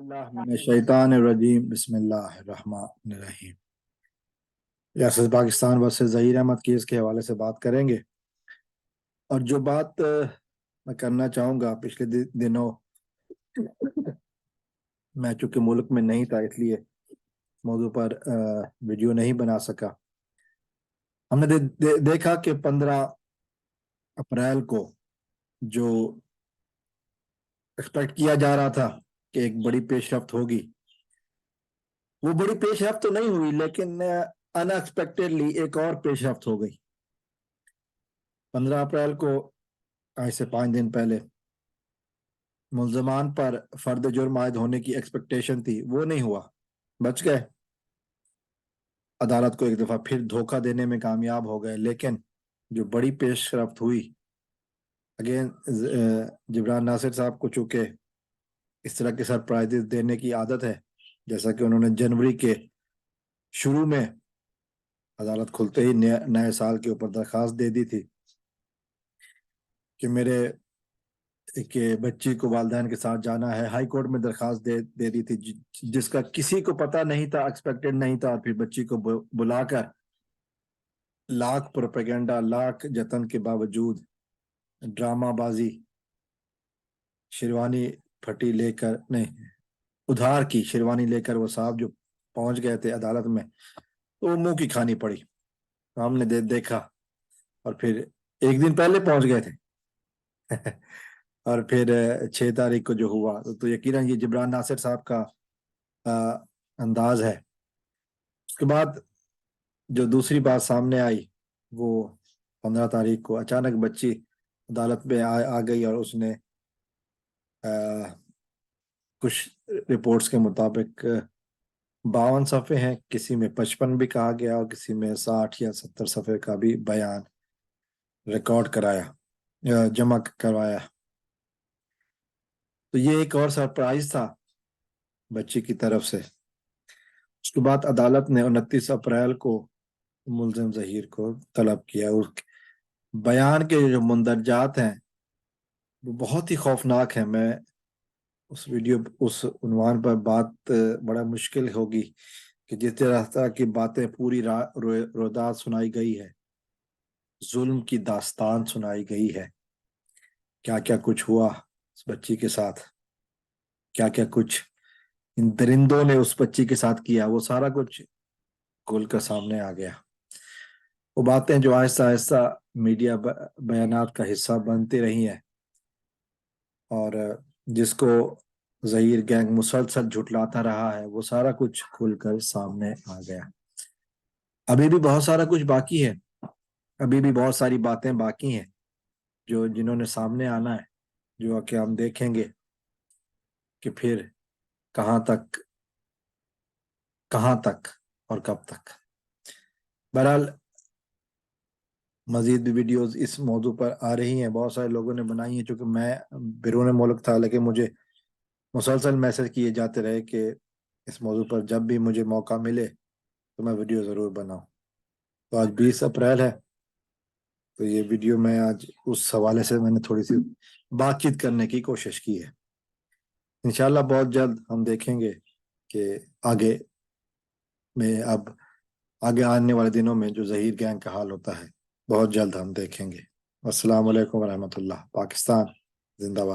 शैतानिर्रजीम बिस्मिल्लाहिर्रहमानिर्रहीम। रियासत Pakistan versus Zaheer Ahmad case के हवाले से बात करेंगे। और जो बात मैं करना चाहूँगा, पिछले दिनों मैं चूँकि मुल्क में नहीं था, इसलिए इस मौजू पर वीडियो नहीं बना सका। हमने देखा कि 15 अप्रैल को जो एक्सपेक्ट किया जा रहा था कि एक बड़ी पेशरफ्त होगी, वो बड़ी पेशरफ्त तो नहीं हुई, लेकिन अनएक्सपेक्टेडली एक और पेशरफ्त हो गई। 15 अप्रैल को, आज से 5 दिन पहले, मुल्ज़मान पर फर्द जुर्म आयद होने की एक्सपेक्टेशन थी, वो नहीं हुआ, बच गए। अदालत को एक दफ़ा फिर धोखा देने में कामयाब हो गए। लेकिन जो बड़ी पेशरफ्त हुई, अगेन जिब्रान नासिर साहब को चूँकि इस तरह के सरप्राइजेस देने की आदत है, जैसा कि उन्होंने जनवरी के शुरू में अदालत खुलते ही नए साल के ऊपर दरख्वास्त दे दी थी कि मेरे कि बच्ची को वालिदैन के साथ जाना है। हाई कोर्ट में दरखास्त दे दी थी, जिसका किसी को पता नहीं था, एक्सपेक्टेड नहीं था। और फिर बच्ची को बुलाकर लाख प्रोपेगेंडा, लाख जतन के बावजूद ड्रामाबाजी, शेरवानी फटी लेकर, नहीं, उधार की शेरवानी लेकर वो साहब जो पहुंच गए थे अदालत में, तो वो मुंह की खानी पड़ी। तो हमने देखा, और फिर एक दिन पहले पहुंच गए थे और फिर 6 तारीख को जो हुआ, तो यकीनन ये जिब्रान नासिर साहब का अंदाज है। उसके बाद जो दूसरी बात सामने आई, वो 15 तारीख को अचानक बच्ची अदालत में आ गई, और उसने कुछ रिपोर्ट्स के मुताबिक 52 सफ़े हैं, किसी में 55 भी कहा गया, और किसी में 60 या 70 सफ़े का भी बयान रिकॉर्ड कराया, जमा करवाया। तो ये एक और सरप्राइज था बच्ची की तरफ से। उसके बाद अदालत ने 29 अप्रैल को मुल्जिम ज़हीर को तलब किया। उस बयान के जो मुंदरजात हैं वो बहुत ही खौफनाक हैं। मैं उस उन्वान पर बात बड़ा मुश्किल होगी कि जिस तरह की बातें पूरी रोदात सुनाई गई है, जुल्म की दास्तान सुनाई गई है, क्या क्या कुछ हुआ उस बच्ची के साथ, क्या क्या कुछ इन दरिंदों ने उस बच्ची के साथ किया, वो सारा कुछ खुल कर सामने आ गया। वो बातें जो आहिस्ता आहिस्ता मीडिया बयानात का हिस्सा बनती रही हैं, और जिसको ज़हीर गैंग मुसलसल झुटलाता रहा है, वो सारा कुछ खुलकर सामने आ गया। अभी भी बहुत सारा कुछ बाकी है, अभी भी बहुत सारी बातें बाकी हैं जिन्होंने सामने आना है, जो कि हम देखेंगे कि फिर कहाँ तक और कब तक। बहरहाल मजीद भी वीडियोस इस मौजू पर आ रही हैं, बहुत सारे लोगों ने बनाई हैं। चूँकि मैं बैरून मुल्क था, लेकिन मुझे मुसलसल मैसेज किए जाते रहे कि इस मौजू पर जब भी मुझे मौका मिले तो मैं वीडियो ज़रूर बनाऊं। तो आज 20 अप्रैल है, तो ये वीडियो मैं आज उस हवाले से मैंने थोड़ी सी बातचीत करने की कोशिश की है। इंशाल्लाह बहुत जल्द हम देखेंगे कि आगे अब आगे आने वाले दिनों में जो ज़हीर गैंग का हाल होता है, बहुत जल्द हम देखेंगे। अस्सलाम वालेकुम रहमतुल्लाह। पाकिस्तान जिंदाबाद।